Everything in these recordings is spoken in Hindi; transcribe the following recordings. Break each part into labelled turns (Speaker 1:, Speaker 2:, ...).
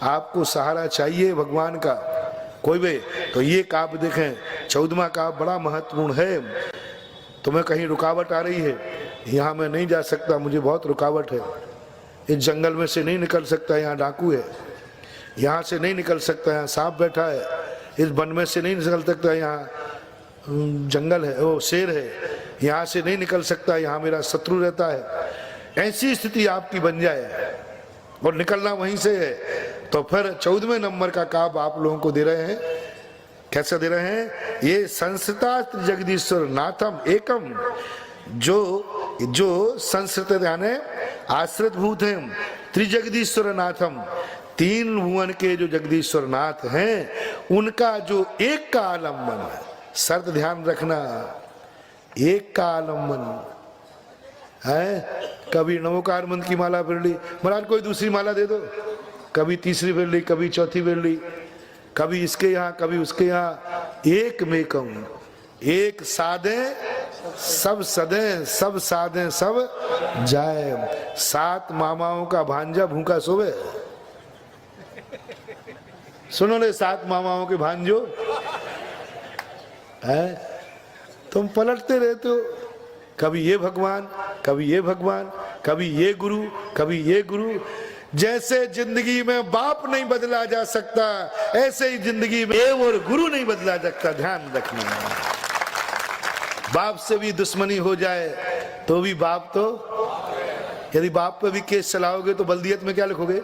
Speaker 1: आपको सहारा चाहिए भगवान का कोई भी, तो ये काव्य देखें, 14वां काव्य बड़ा महत्वपूर्ण है। तुम्हें कहीं रुकावट आ रही है, यहाँ मैं नहीं जा सकता, मुझे बहुत रुकावट है, इस जंगल में से नहीं निकल सकता, यहाँ डाकू है, यहाँ से नहीं निकल सकता, यहाँ सांप बैठा है, इस वन में से नहीं निकल सकता, यहाँ जंगल है, वो शेर है, यहाँ से नहीं निकल सकता, यहाँ मेरा शत्रु रहता है। ऐसी स्थिति आपकी बन जाए और निकलना वहीं से है, तो फिर 14वें नंबर का काव्य आप लोगों को दे रहे हैं। कैसे दे रहे हैं? ये संस्था जगदीश्वर नाथम एकम, जो संस्कृत यानी आश्रित भूत हैं, त्रिजगदीश्वर नाथम, 3 भुवन के जो जगदीश्वर नाथ हैं, उनका जो एक का आलम्बन है। शर्त ध्यान रखना, एक का आलम्बन है। कभी नमोकार मंत्र की माला फिर ली, महाराज कोई दूसरी माला दे दो, कभी तीसरी फिर ली, कभी चौथी फिर ली, कभी इसके यहाँ कभी उसके यहाँ। एक मेकम, एक साधे सब सदे, सब साधे सब जाए। 7 मामाओं का भांजा भूखा सोवे। सुनो ले, 7 मामाओं के भांजो है, तुम पलटते रहते हो, कभी ये भगवान, कभी ये भगवान, कभी ये गुरु, कभी ये गुरु। जैसे जिंदगी में बाप नहीं बदला जा सकता, ऐसे ही जिंदगी में देव और गुरु नहीं बदला जा सकता। ध्यान रखना, बाप से भी दुश्मनी हो जाए तो भी बाप तो, यदि बाप पे भी केस चलाओगे तो बल्दियत में क्या लिखोगे?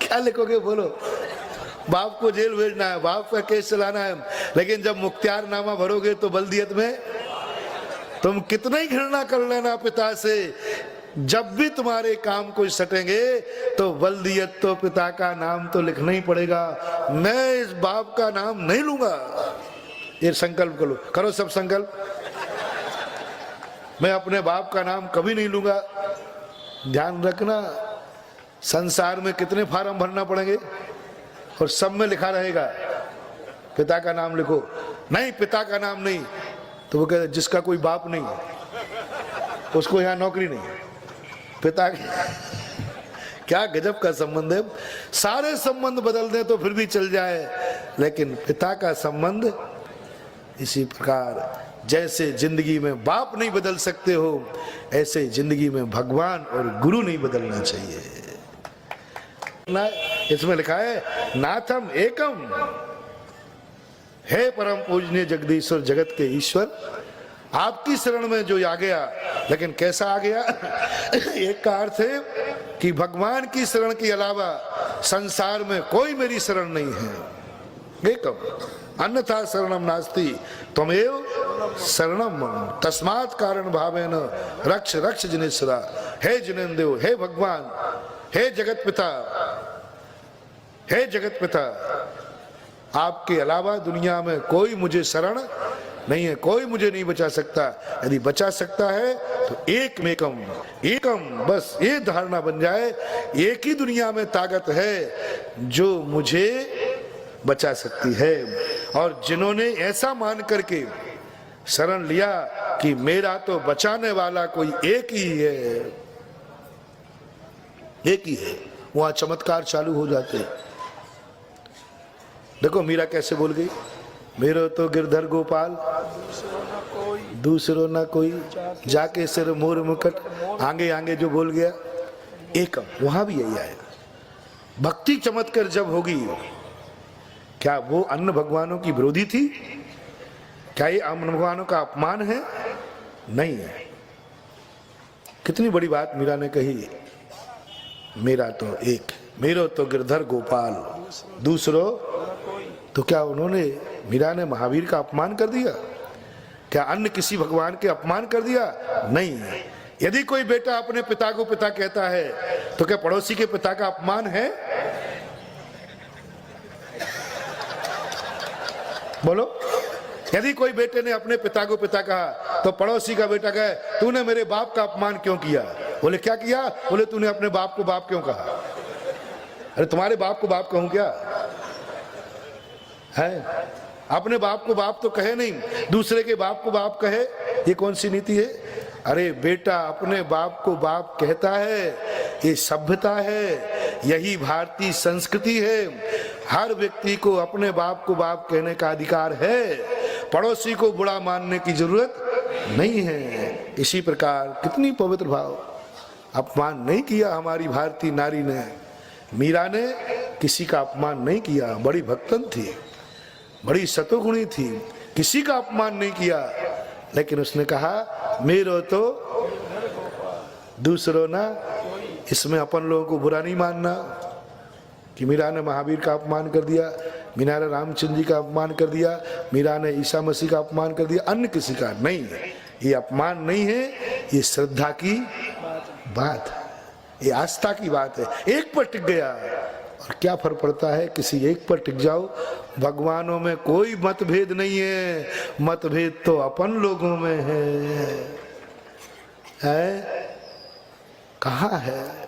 Speaker 1: क्या लिखोगे बोलो? बाप को जेल भेजना है, बाप का केस चलाना है, लेकिन जब मुख्तियारनामा भरोगे तो बल्दियत में तुम कितना ही घृणा कर लेना पिता से, जब भी तुम्हारे काम कोई सटेंगे तो बल्दियत तो पिता का नाम तो लिखना ही पड़ेगा। मैं इस बाप का नाम नहीं लूंगा। ये संकल्प करो, करो सब संकल्प, मैं अपने बाप का नाम कभी नहीं लूंगा। ध्यान रखना, संसार में कितने फार्म भरना पड़ेंगे और सब में लिखा रहेगा पिता का नाम लिखो। नहीं, पिता का नाम नहीं, तो वो कहते जिसका कोई बाप नहीं उसको यहाँ नौकरी नहीं। पिता क्या गजब का संबंध है। सारे संबंध बदल दें तो फिर भी चल जाए, लेकिन पिता का संबंध इसी प्रकार, जैसे जिंदगी में बाप नहीं बदल सकते हो, ऐसे जिंदगी में भगवान और गुरु नहीं बदलना चाहिए। इसमें लिखा है नाथम एकम, हे परम पूजनीय जगदीश्वर, जगत के ईश्वर, आपकी शरण में जो आ गया, लेकिन कैसा आ गया? एक का अर्थ है कि भगवान की शरण के अलावा संसार में कोई मेरी शरण नहीं है। एकम अन्यथा शरणम नास्ति त्वमेव शरणम मम, तस्मात् कारण भावेन रक्ष रक्ष जिनेश्वरा। हे जिनेन्द्र, हे भगवान, हे जगत पिता, हे जगत पिता, आपके अलावा दुनिया में कोई मुझे शरण नहीं है, कोई मुझे नहीं बचा सकता। यदि बचा सकता है तो एक मेकम, एकम, बस ये धारणा बन जाए, एक ही दुनिया में ताकत है जो मुझे बचा सकती है। और जिन्होंने ऐसा मान करके शरण लिया कि मेरा तो बचाने वाला कोई एक ही है, एक ही है, वहां चमत्कार चालू हो जाते हैं। देखो मीरा कैसे बोल गई, मेरो तो गिरधर गोपाल दूसरो ना कोई, जाके सिर मोर मुकट, आगे आगे जो बोल गया एकम, वहां भी यही आएगा। भक्ति चमत्कार जब होगी, क्या वो अन्य भगवानों की विरोधी थी? क्या ये अन्य भगवानों का अपमान है? नहीं है। कितनी बड़ी बात मीरा ने कही, मेरा तो एक, मेरो तो गिरधर गोपाल दूसरो, तो क्या उन्होंने, मीरा ने महावीर का अपमान कर दिया? क्या अन्य किसी भगवान के अपमान कर दिया? नहीं। यदि कोई बेटा अपने पिता को पिता कहता है तो क्या पड़ोसी के पिता का अपमान है? बोलो। यदि कोई बेटे ने अपने पिता को पिता कहा तो पड़ोसी का बेटा कहे तूने मेरे बाप का अपमान क्यों किया? बोले क्या किया? बोले तूने अपने बाप को बाप क्यों कहा? अरे तुम्हारे बाप को बाप कहूं क्या है? अपने बाप को बाप तो कहे नहीं, दूसरे के बाप को बाप कहे, ये कौन सी नीति है? अरे बेटा, अपने बाप को बाप कहता है, ये सभ्यता है, यही भारतीय संस्कृति है। हर व्यक्ति को अपने बाप को बाप कहने का अधिकार है, पड़ोसी को बुरा मानने की जरूरत नहीं है। इसी प्रकार कितनी पवित्र भाव, अपमान नहीं किया हमारी भारतीय नारी ने। मीरा ने किसी का अपमान नहीं किया, बड़ी भक्तन थी, बड़ी सतोगुणी थी, किसी का अपमान नहीं किया। लेकिन उसने कहा मेरो तो दूसरों ना, इसमें अपन लोगों को बुरा नहीं मानना कि मीरा ने महावीर का अपमान कर दिया, मीरा ने रामचंद्र जी का अपमान कर दिया, मीरा ने ईसा मसीह का अपमान कर दिया, अन्य किसी का नहीं है। ये अपमान नहीं है, ये श्रद्धा की बात है, ये आस्था की बात है। एक पर टिक गया और क्या फर्क पड़ता है, किसी एक पर टिक जाओ। भगवानों में कोई मतभेद नहीं है, मतभेद तो अपन लोगों में है? कहाँ है?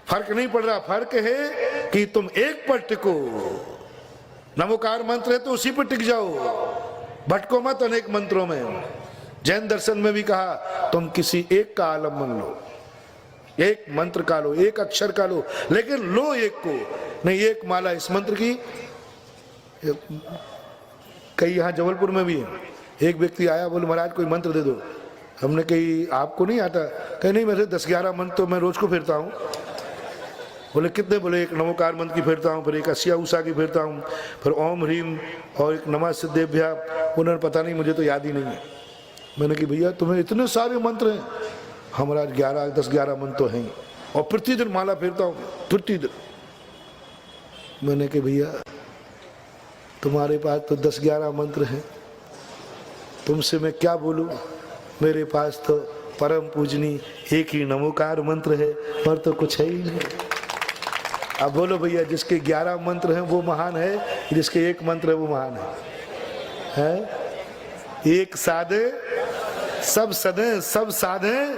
Speaker 1: फर्क नहीं पड़ रहा। फर्क है कि तुम एक पर टिको। नमोकार मंत्र है तो उसी पर टिक जाओ, भटको मत अनेक मंत्रों में। जैन दर्शन में भी कहा तुम किसी एक का आलम्बन लो, एक मंत्र का लो, एक अक्षर का लो, लेकिन लो एक को नहीं। एक माला इस मंत्र की, कई यहाँ जबलपुर में भी है। एक व्यक्ति आया, बोले महाराज कोई मंत्र दे दो। हमने कही आपको नहीं आता? कहीं नहीं, वैसे 10-11 मंत्र तो मैं रोज को फेरता हूँ। बोले कितने? बोले एक नमोकार मंत्र की फेरता हूँ, फिर एक अस्या उषा की फेरता हूँ, फिर ओम ह्रीम और एक नमः सिद्धेभ्या। उन्होंने पता नहीं, मुझे तो याद ही नहीं है। मैंने कि भैया तुम्हें इतने सारे मंत्र हैं? हमारा 10-11 मंत्र तो हैं, और प्रतिदिन माला फेरता हूँ, प्रतिदिन। मैंने कि भैया तुम्हारे पास तो 10-11 मंत्र हैं, तुमसे मैं क्या बोलूँ? मेरे पास तो परम पूजनी एक ही नमोकार मंत्र है, और तो कुछ है ही नहीं। अब बोलो भैया, जिसके 11 मंत्र हैं वो महान है, जिसके एक मंत्र है वो महान है? एक साधे सब सदे, सब साधे,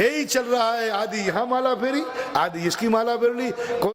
Speaker 1: यही चल रहा है। आदि यहाँ माला फेरी, आदि इसकी माला फेर ली।